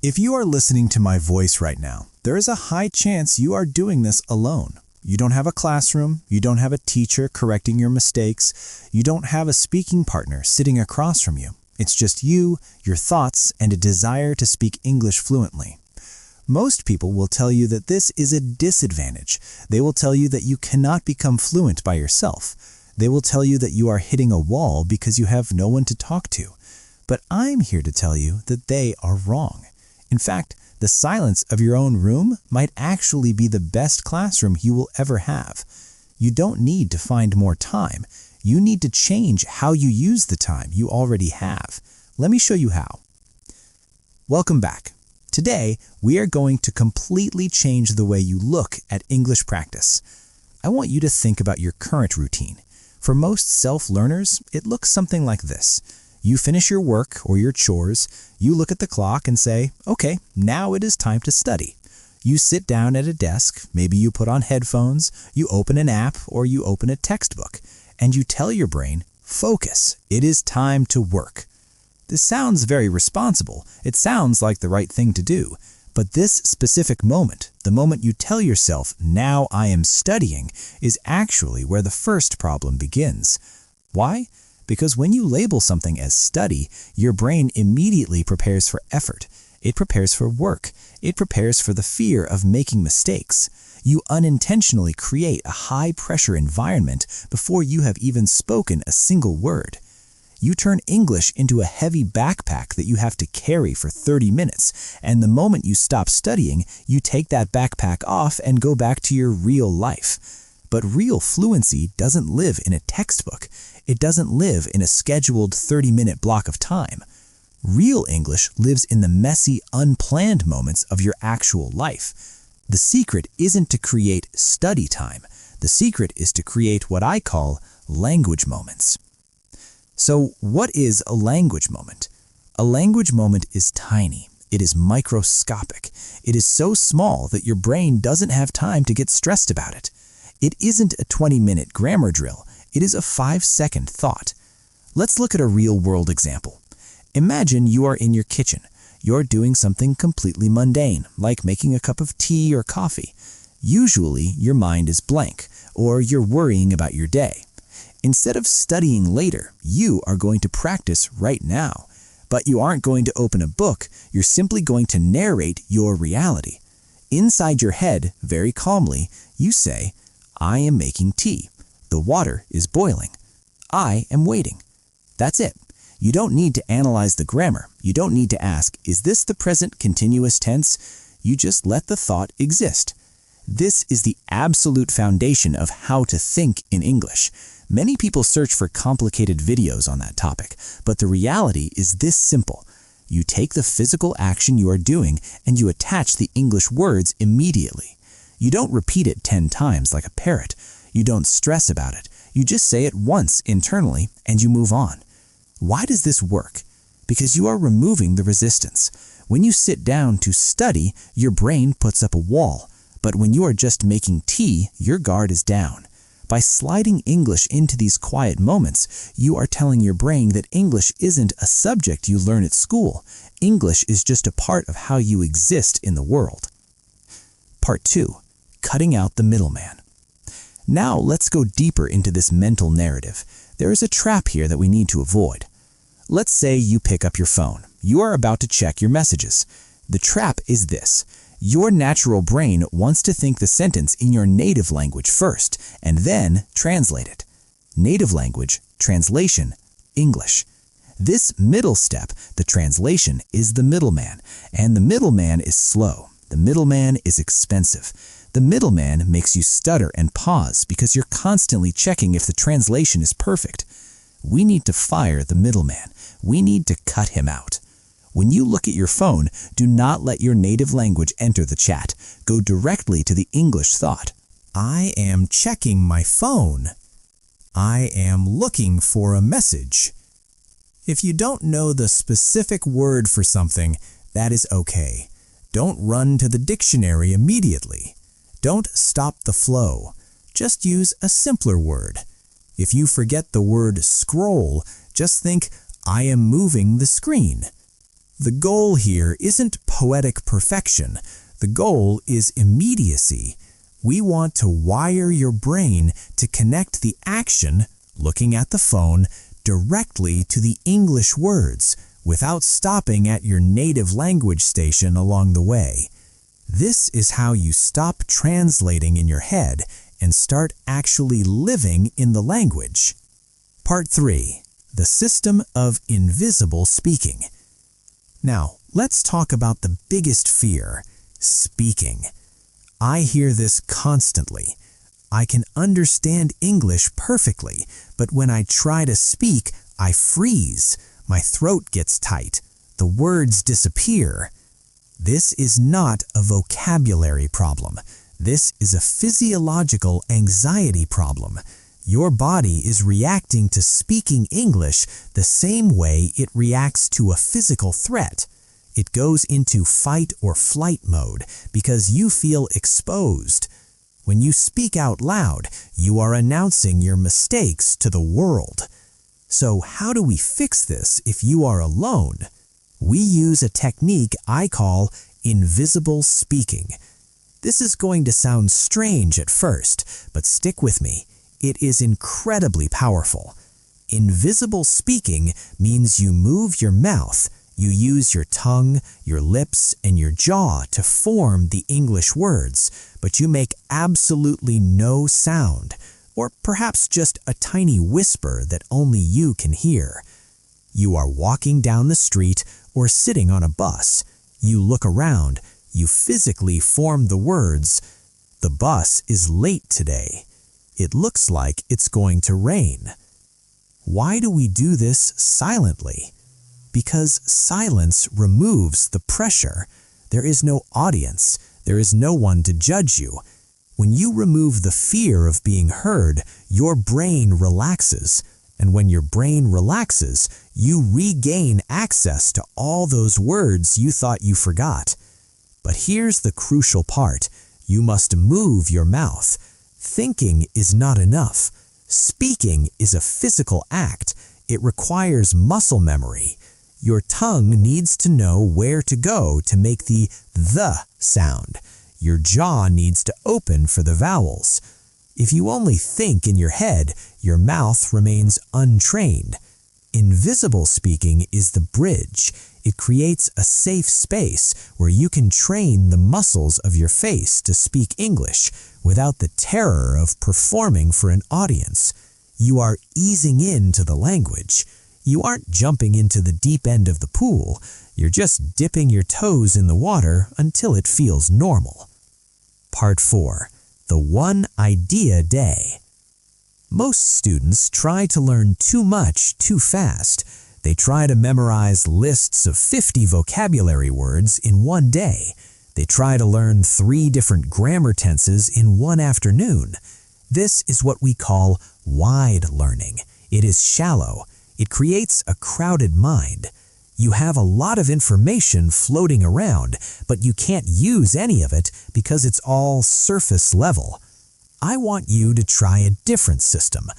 If you are listening to my voice right now, there is a high chance you are doing this alone. You don't have a classroom, you don't have a teacher correcting your mistakes, you don't have a speaking partner sitting across from you. It's just you, your thoughts, and a desire to speak English fluently. Most people will tell you that this is a disadvantage. They will tell you that you cannot become fluent by yourself. They will tell you that you are hitting a wall because you have no one to talk to. But I'm here to tell you that they are wrong. In fact, the silence of your own room might actually be the best classroom you will ever have. You don't need to find more time. You need to change how you use the time you already have. Let me show you how. Welcome back. Today, we are going to completely change the way you look at English practice. I want you to think about your current routine. For most self-learners, it looks something like this. You finish your work or your chores, you look at the clock and say, okay, now it is time to study. You sit down at a desk, maybe you put on headphones, you open an app or you open a textbook, and you tell your brain, focus, it is time to work. This sounds very responsible. It sounds like the right thing to do. But this specific moment, the moment you tell yourself, now I am studying, is actually where the first problem begins. Why? Because when you label something as study, your brain immediately prepares for effort. It prepares for work. It prepares for the fear of making mistakes. You unintentionally create a high-pressure environment before you have even spoken a single word. You turn English into a heavy backpack that you have to carry for 30 minutes, and the moment you stop studying, you take that backpack off and go back to your real life. But real fluency doesn't live in a textbook. It doesn't live in a scheduled 30-minute block of time. Real English lives in the messy, unplanned moments of your actual life. The secret isn't to create study time. The secret is to create what I call language moments. So what is a language moment? A language moment is tiny. It is microscopic. It is so small that your brain doesn't have time to get stressed about it. It isn't a 20-minute grammar drill. It is a 5-second thought. Let's look at a real-world example. Imagine you are in your kitchen. You're doing something completely mundane, like making a cup of tea or coffee. Usually, your mind is blank, or you're worrying about your day. Instead of studying later, you are going to practice right now. But you aren't going to open a book, you're simply going to narrate your reality. Inside your head, very calmly, you say, I am making tea. The water is boiling. I am waiting. That's it. You don't need to analyze the grammar. You don't need to ask, is this the present continuous tense? You just let the thought exist. This is the absolute foundation of how to think in English. Many people search for complicated videos on that topic, but the reality is this simple. You take the physical action you are doing and you attach the English words immediately. You don't repeat it 10 times like a parrot. You don't stress about it. You just say it once internally and you move on. Why does this work? Because you are removing the resistance. When you sit down to study, your brain puts up a wall. But when you are just making tea, your guard is down. By sliding English into these quiet moments, you are telling your brain that English isn't a subject you learn at school. English is just a part of how you exist in the world. Part 2. Cutting out the middleman. Now let's go deeper into this mental narrative. There is a trap here that we need to avoid. Let's say you pick up your phone. You are about to check your messages. The trap is this. Your natural brain wants to think the sentence in your native language first, and then translate it. Native language, translation, English. This middle step, the translation, is the middleman, and the middleman is slow. The middleman is expensive. The middleman makes you stutter and pause because you're constantly checking if the translation is perfect. We need to fire the middleman. We need to cut him out. When you look at your phone, do not let your native language enter the chat. Go directly to the English thought. I am checking my phone. I am looking for a message. If you don't know the specific word for something, that is okay. Don't run to the dictionary immediately. Don't stop the flow. Just use a simpler word. If you forget the word scroll, just think, I am moving the screen. The goal here isn't poetic perfection. The goal is immediacy. We want to wire your brain to connect the action, looking at the phone, directly to the English words, without stopping at your native language station along the way. This is how you stop translating in your head and start actually living in the language. Part 3. The system of invisible speaking. Now, let's talk about the biggest fear, speaking. I hear this constantly. I can understand English perfectly, but when I try to speak, I freeze. My throat gets tight. The words disappear. This is not a vocabulary problem. This is a physiological anxiety problem. Your body is reacting to speaking English the same way it reacts to a physical threat. It goes into fight or flight mode because you feel exposed. When you speak out loud, you are announcing your mistakes to the world. So how do we fix this if you are alone? We use a technique I call invisible speaking. This is going to sound strange at first, but stick with me. It is incredibly powerful. Invisible speaking means you move your mouth, you use your tongue, your lips, and your jaw to form the English words, but you make absolutely no sound, or perhaps just a tiny whisper that only you can hear. You are walking down the street or sitting on a bus. You look around, you physically form the words, "The bus is late today. It looks like it's going to rain." Why do we do this silently? Because silence removes the pressure. There is no audience. There is no one to judge you. When you remove the fear of being heard, your brain relaxes. And when your brain relaxes, you regain access to all those words you thought you forgot. But here's the crucial part. You must move your mouth. Thinking is not enough. Speaking is a physical act. It requires muscle memory. Your tongue needs to know where to go to make the sound. Your jaw needs to open for the vowels. If you only think in your head, your mouth remains untrained. Invisible speaking is the bridge. It creates a safe space where you can train the muscles of your face to speak English without the terror of performing for an audience. You are easing into the language. You aren't jumping into the deep end of the pool. You're just dipping your toes in the water until it feels normal. Part 4. The One Idea Day. Most students try to learn too much too fast. They try to memorize lists of 50 vocabulary words in one day. They try to learn 3 different grammar tenses in one afternoon. This is what we call wide learning. It is shallow. It creates a crowded mind. You have a lot of information floating around, but you can't use any of it because it's all surface level. I want you to try a different system.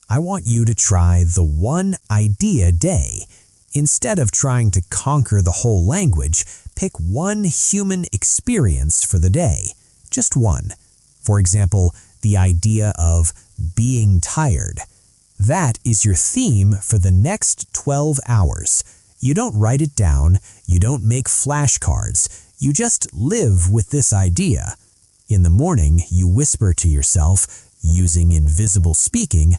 I want you to try the One Idea Day. Instead of trying to conquer the whole language, pick one human experience for the day. Just one. For example, the idea of being tired. That is your theme for the next 12 hours. You don't write it down, you don't make flashcards, you just live with this idea. In the morning, you whisper to yourself, using invisible speaking,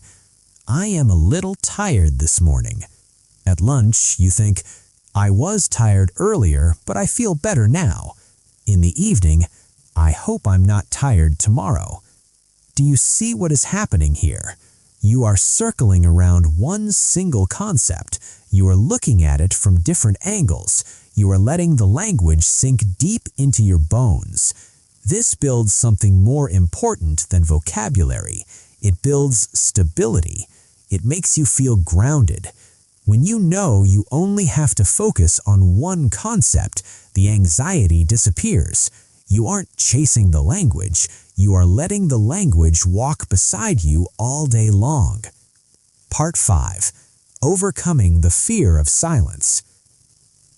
"I am a little tired this morning." At lunch, you think, "I was tired earlier, but I feel better now." In the evening, "I hope I'm not tired tomorrow." Do you see what is happening here? You are circling around one single concept. You are looking at it from different angles. You are letting the language sink deep into your bones. This builds something more important than vocabulary. It builds stability. It makes you feel grounded. When you know you only have to focus on one concept, the anxiety disappears. You aren't chasing the language. You are letting the language walk beside you all day long. Part 5. Overcoming the fear of silence.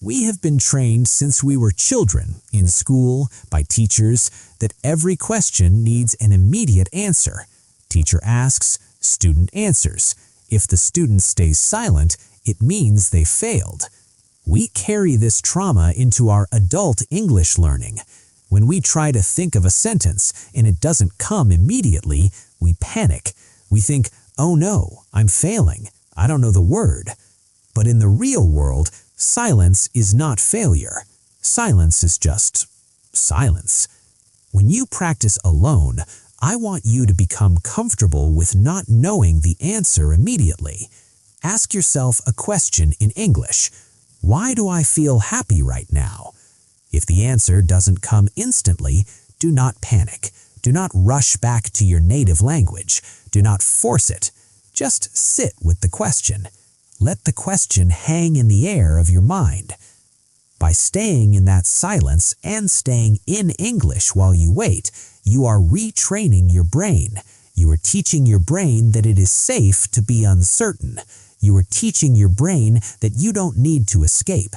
We have been trained since we were children, in school, by teachers, that every question needs an immediate answer. Teacher asks, student answers. If the student stays silent, it means they failed. We carry this trauma into our adult English learning. When we try to think of a sentence and it doesn't come immediately, we panic. We think, oh no, I'm failing. I don't know the word. But in the real world, silence is not failure. Silence is just silence. When you practice alone, I want you to become comfortable with not knowing the answer immediately. Ask yourself a question in English. Why do I feel happy right now? If the answer doesn't come instantly, do not panic. Do not rush back to your native language. Do not force it. Just sit with the question. Let the question hang in the air of your mind. By staying in that silence and staying in English while you wait, you are retraining your brain. You are teaching your brain that it is safe to be uncertain. You are teaching your brain that you don't need to escape.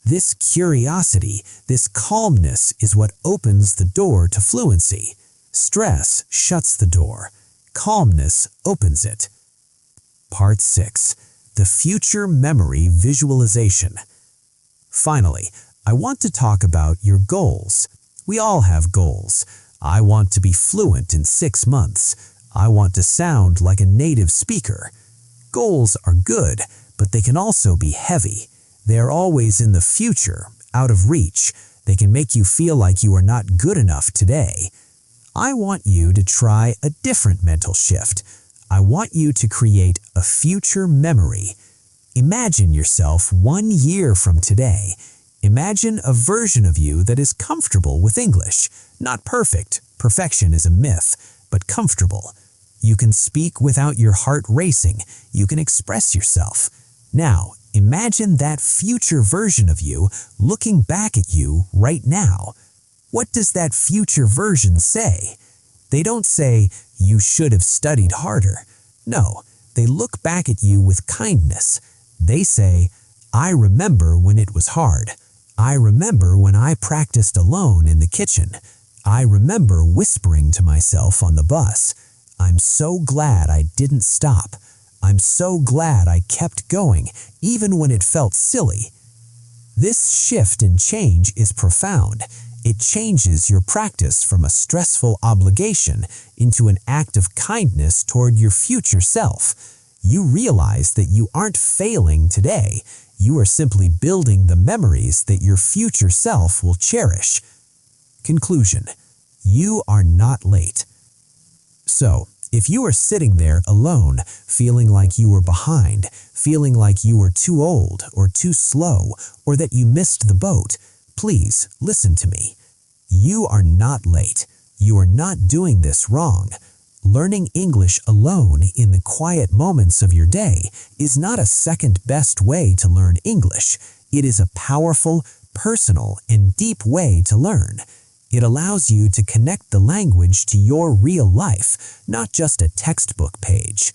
This curiosity, this calmness is what opens the door to fluency. Stress shuts the door. Calmness opens it. Part 6. The Future Memory Visualization. Finally, I want to talk about your goals. We all have goals. I want to be fluent in 6 months. I want to sound like a native speaker. Goals are good, but they can also be heavy. They are always in the future, out of reach. They can make you feel like you are not good enough today. I want you to try a different mental shift. I want you to create a future memory. Imagine yourself 1 year from today. Imagine a version of you that is comfortable with English. Not perfect. Perfection is a myth, but comfortable. You can speak without your heart racing. You can express yourself. Now, imagine that future version of you looking back at you right now. What does that future version say? They don't say, you should have studied harder. No, they look back at you with kindness. They say, I remember when it was hard. I remember when I practiced alone in the kitchen. I remember whispering to myself on the bus. I'm so glad I didn't stop. I'm so glad I kept going, even when it felt silly. This shift and change is profound. It changes your practice from a stressful obligation into an act of kindness toward your future self. You realize that you aren't failing today. You are simply building the memories that your future self will cherish. Conclusion: you are not late. So, if you are sitting there alone, feeling like you were behind, feeling like you were too old or too slow, or that you missed the boat, please listen to me. You are not late. You are not doing this wrong. Learning English alone in the quiet moments of your day is not a second-best way to learn English. It is a powerful, personal, and deep way to learn. It allows you to connect the language to your real life, not just a textbook page.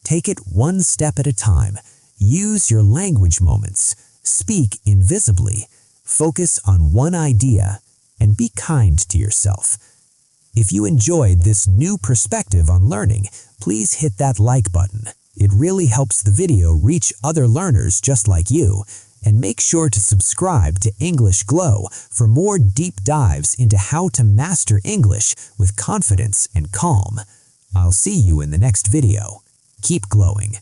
Take it one step at a time. Use your language moments. Speak invisibly. Focus on one idea, and be kind to yourself. If you enjoyed this new perspective on learning, please hit that like button. It really helps the video reach other learners just like you. And make sure to subscribe to English Glow for more deep dives into how to master English with confidence and calm. I'll see you in the next video. Keep glowing.